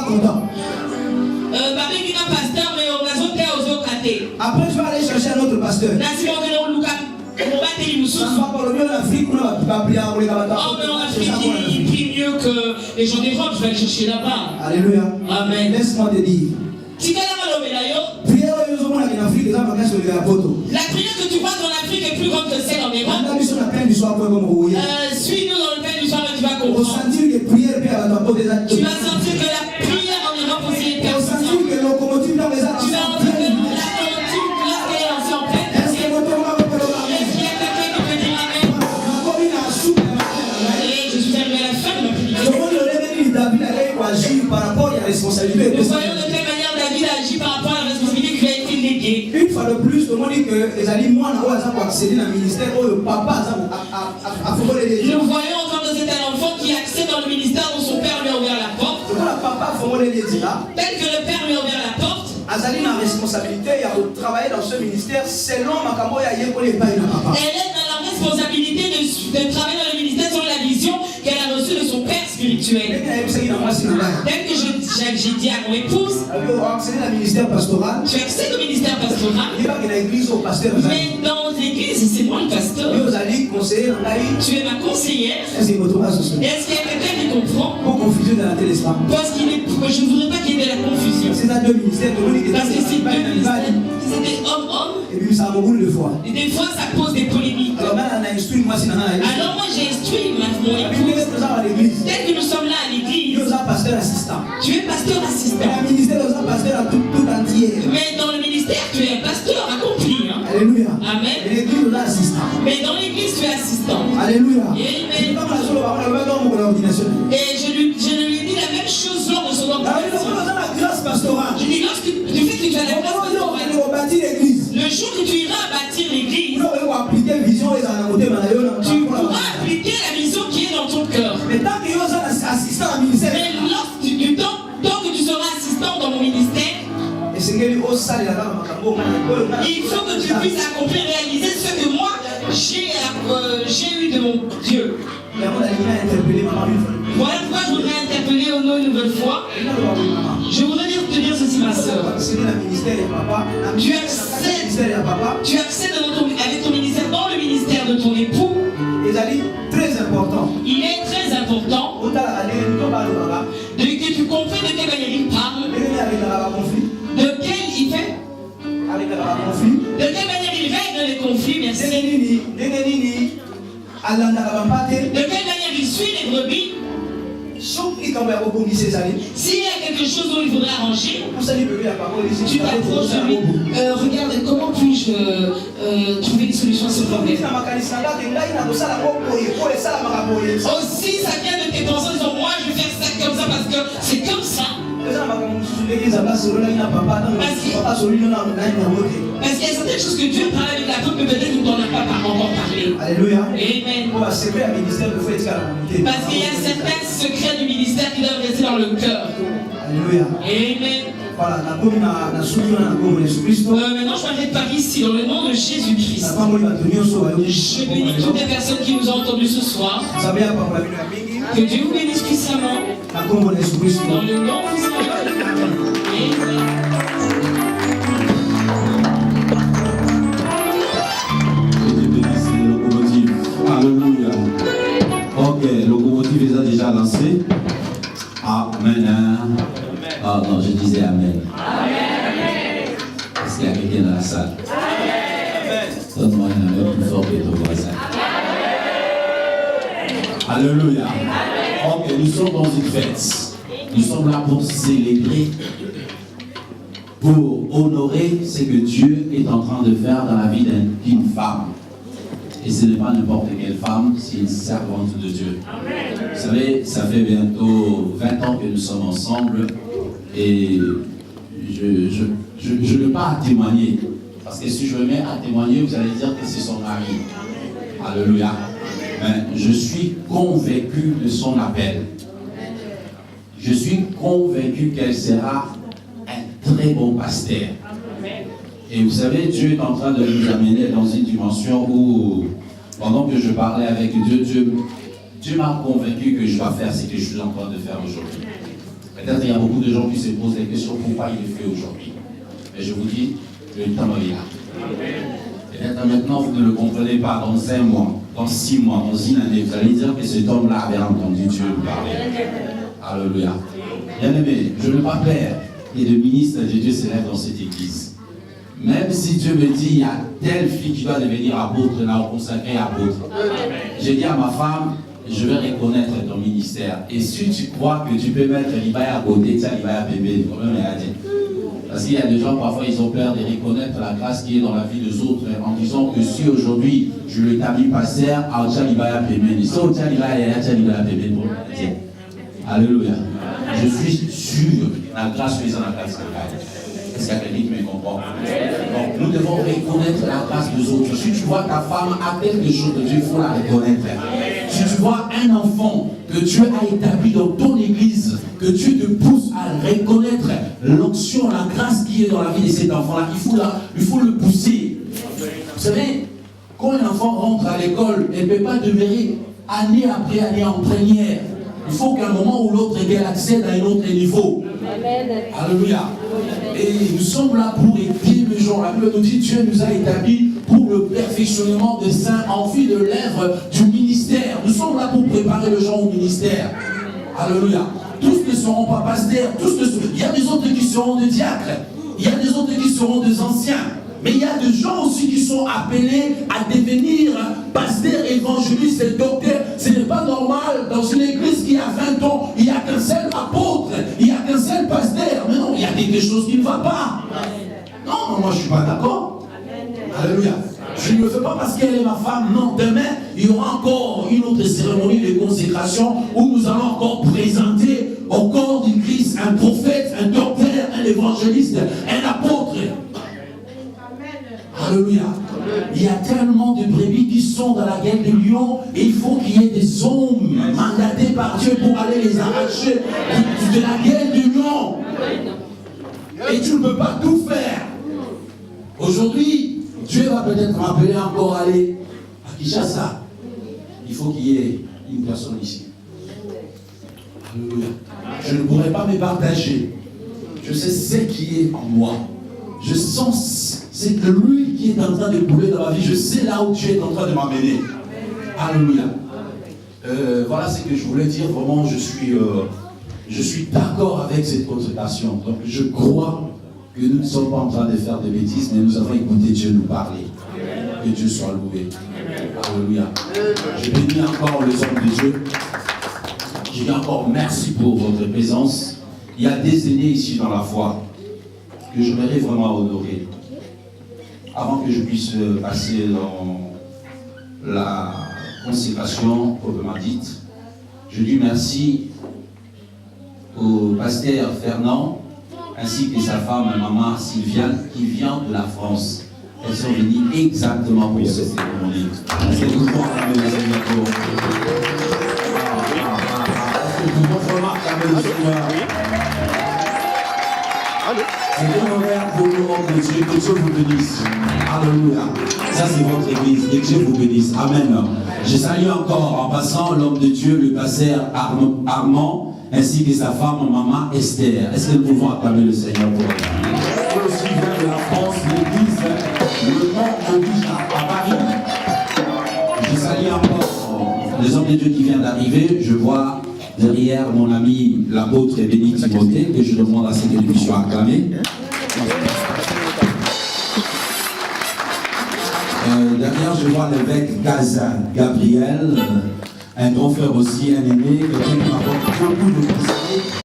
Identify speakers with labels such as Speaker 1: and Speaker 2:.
Speaker 1: content. Après, je vais aller chercher un autre pasteur.
Speaker 2: Mais en Afrique, il prie mieux que les gens d'Europe. Je vais aller chercher là-bas.
Speaker 1: Alléluia.
Speaker 2: Amen.
Speaker 1: Laisse-moi te dire.
Speaker 2: La prière que tu vois dans l'Afrique est plus grande que celle en Europe. Suis-nous dans le pain du soir et tu vas comprendre. Tu vas sentir que la prière en Europe aussi est perçue. Tu vas entendre que la locomotive lorsqu'elle est en pleine. Est-ce qu'il y a quelqu'un qui peut dire amen? Et je suis arrivé à la fin de ma prédication. Nous voyons de quelle manière David a agi par rapport à la responsabilité qui lui a été léguée.
Speaker 1: Une fois de plus, tout le monde dit que les amis, moi, je vais accéder dans le ministère où le papa a fait les
Speaker 2: Nous voyons encore que c'est un enfant qui accède dans le ministère dont son père lui a ouvert la porte.
Speaker 1: Tel que
Speaker 2: le père lui a ouvert la porte.
Speaker 1: Azali a la responsabilité de travailler dans ce ministère selon Makambo ya Yekoli et pas une papa.
Speaker 2: Elle est dans la responsabilité de travailler dans le ministère selon la vision qu'elle a reçue de son père spirituel. Dès que j'ai dit à mon épouse,
Speaker 1: tu accèdes au ministère pastoral.
Speaker 2: Tu accèdes au ministère pastoral. Mais dans l'église, c'est moi le pasteur. Tu es ma conseillère. Est-ce qu'il y a quelqu'un qui comprend? Parce que je ne voudrais pas qu'il y ait de la confusion. Parce que c'est des hommes-hommes. Et des fois, ça cause des polémiques. Alors moi, j'ai instruit mon épouse. Dès que nous sommes là à l'église, tu es pasteur assistant. Mais dans le ministère, tu es un pasteur accompli. Hein?
Speaker 1: Alléluia.
Speaker 2: Amen. Mais dans l'église, tu es assistant.
Speaker 1: Alléluia.
Speaker 2: Et je lui dis la même chose lors de son ordination. Je dis, lorsque tu fais que tu as la grâce pastorale, le jour que tu iras bâtir l'église, tu pourras appliquer la vision qui est dans ton cœur. Mais tant que tu seras assistant dans mon ministère, il faut que tu puisses accomplir, réaliser ce que moi j'ai eu de mon Dieu. Voilà pourquoi je voudrais interpeller au nom une nouvelle fois. Je voudrais te dire ceci, ma soeur. Tu accèdes avec ton ministère dans le ministère de ton époux. Il est très important que tu comprennes de quelle manière il parle, de quel il fait, de quelle manière il règle les conflits, merci. De quelle manière il suit les brebis. S'il y a quelque chose où il faudrait arranger, tu t'approches de lui. Regarde, comment puis-je trouver une solution à ce problème? Aussi, ça vient de tes pensées en disant, moi je vais faire ça comme ça parce que c'est comme ça. Parce qu'il y a certaines choses que Dieu parle avec la peuple, mais peut-être qu'il ne t'en a pas encore parlé. Alléluia. Amen. Parce qu'il y a certains secrets du ministère qui doivent rester dans le cœur. Alléluia. Amen. Voilà, maintenant je m'arrête par ici, dans le nom de Jésus-Christ. Je bénis toutes les personnes qui nous ont entendus ce soir. Que Dieu vous bénisse puissamment. Dans le nom de Jésus.
Speaker 3: Alléluia. Ok, locomotive est déjà lancée. Amen. Ah non, je disais Amen. Amen. Est-ce qu'il y a quelqu'un dans la salle? Amen. Donne-moi un amen plus fort que ton voisin. Alléluia. Ok, nous sommes dans une fête. Nous sommes là pour célébrer, pour honorer ce que Dieu est en train de faire dans la vie d'une femme. Et ce n'est pas n'importe quelle femme, c'est une servante de Dieu. Amen. Vous savez, ça fait bientôt 20 ans que nous sommes ensemble et je n'ai pas à témoigner. Parce que si je me mets à témoigner, vous allez dire que c'est son mari. Alléluia. Mais je suis convaincu de son appel. Je suis convaincu qu'elle sera un très bon pasteur. Et vous savez, Dieu est en train de nous amener dans une dimension où, pendant que je parlais avec Dieu, Dieu m'a convaincu que je dois faire ce que je suis en train de faire aujourd'hui. Peut-être qu'il y a beaucoup de gens qui se posent des questions pourquoi il est fait aujourd'hui. Mais je vous dis, le temps est là. Peut-être maintenant vous ne le comprenez pas dans 5 mois, dans 6 mois, dans une année. Vous allez dire que cet homme-là avait entendu Dieu parler. Alléluia. Bien aimé, je ne veux pas peur et de ministre de Dieu s'élève dans cette église. Même si Dieu me dit, il y a telle fille qui doit devenir apôtre, là, on consacré apôtre. J'ai dit à ma femme, je vais reconnaître ton ministère. Et si tu crois que tu peux mettre l'Ibaya à côté, ça l'Ibaya à bébé, le problème est à dire. Parce qu'il y a des gens, parfois, ils ont peur de reconnaître la grâce qui est dans la vie des autres, en disant que si aujourd'hui, je l'établis pasteur, alléluia. Je suis sûr que la grâce faisant la grâce de Dieu. Est-ce qu'il y a quelqu'un qui me comprend? Donc, nous devons reconnaître la grâce des autres. Si tu vois ta femme a quelque chose de Dieu, il faut la reconnaître. Si tu vois un enfant que Dieu a établi dans ton église, que Dieu te pousse à reconnaître l'onction, la grâce qui est dans la vie de cet enfant-là, il faut le pousser. Vous savez, quand un enfant rentre à l'école, il ne peut pas demeurer année après année en première. Il faut qu'à un moment ou l'autre, elle accède à un autre niveau. Amen. Alléluia. Et nous sommes là pour aider les gens. La Bible nous dit, Dieu nous a établis pour le perfectionnement des saints en vue de l'œuvre du ministère. Nous sommes là pour préparer les gens au ministère. Alléluia. Tous ne seront pas pasteurs. Il y a des autres qui seront des diacres. Il y a des autres qui seront des anciens. Mais il y a des gens aussi qui sont appelés à devenir pasteurs, évangélistes et docteurs. Ce n'est pas normal dans une église qui a 20 ans, il n'y a qu'un seul apôtre, il n'y a qu'un seul pasteur. Mais non, il y a quelque chose qui ne va pas. Non, moi je ne suis pas d'accord. Alléluia. Je ne le fais pas parce qu'elle est ma femme. Non, demain, il y aura encore une autre cérémonie de consécration où nous allons encore présenter au corps du Christ un prophète, un docteur, un évangéliste, un apôtre. Alléluia. Il y a tellement de brebis qui sont dans la gueule de lion et il faut qu'il y ait des hommes mandatés par Dieu pour aller les arracher de la gueule de lion. Et tu ne peux pas tout faire. Aujourd'hui, Dieu va peut-être m'appeler encore à aller à Kinshasa. Il faut qu'il y ait une personne ici. Alléluia. Je ne pourrais pas me partager. Je sais ce qui est en moi. Je sens c'est que lui qui est en train de couler dans ma vie, je sais là où tu es en train de m'amener. Alléluia. Voilà ce que je voulais dire. Vraiment, je suis d'accord avec cette consultation. Donc, je crois que nous ne sommes pas en train de faire des bêtises, mais nous avons écouté Dieu nous parler. Que Dieu soit loué. Alléluia. Je bénis encore les hommes de Dieu. Je dis encore merci pour votre présence. Il y a des aînés ici dans la foi que j'aimerais vraiment honorer. Avant que je puisse passer dans la consécration proprement dite, je dis merci au pasteur Fernand ainsi que sa femme, maman Sylviane, qui vient de la France. Elles sont venues exactement pour cette cérémonie. Est-ce que tout le monde a mis le Seigneur pour... Est-ce que tout le monde remarque avec le Seigneur? C'est un honneur pour nous, homme de Dieu, que Dieu vous bénisse. Alléluia. Ça, c'est votre église. Que Dieu vous bénisse. Amen. Je salue encore en passant l'homme de Dieu, le pasteur Armand, ainsi que sa femme, maman Esther. Est-ce que nous pouvons acclamer le Seigneur pour elle? Je aussi viens de la France, l'église, le nom de Dieu à Paris. Je salue encore les hommes de Dieu qui viennent d'arriver. Je vois derrière mon ami l'apôtre Béni Timothée, que je demande à ce que nous puissions acclamer. Derrière, je vois l'évêque Gabriel, un grand frère aussi, un aîné, quelqu'un qui m'apporte beaucoup de conseils.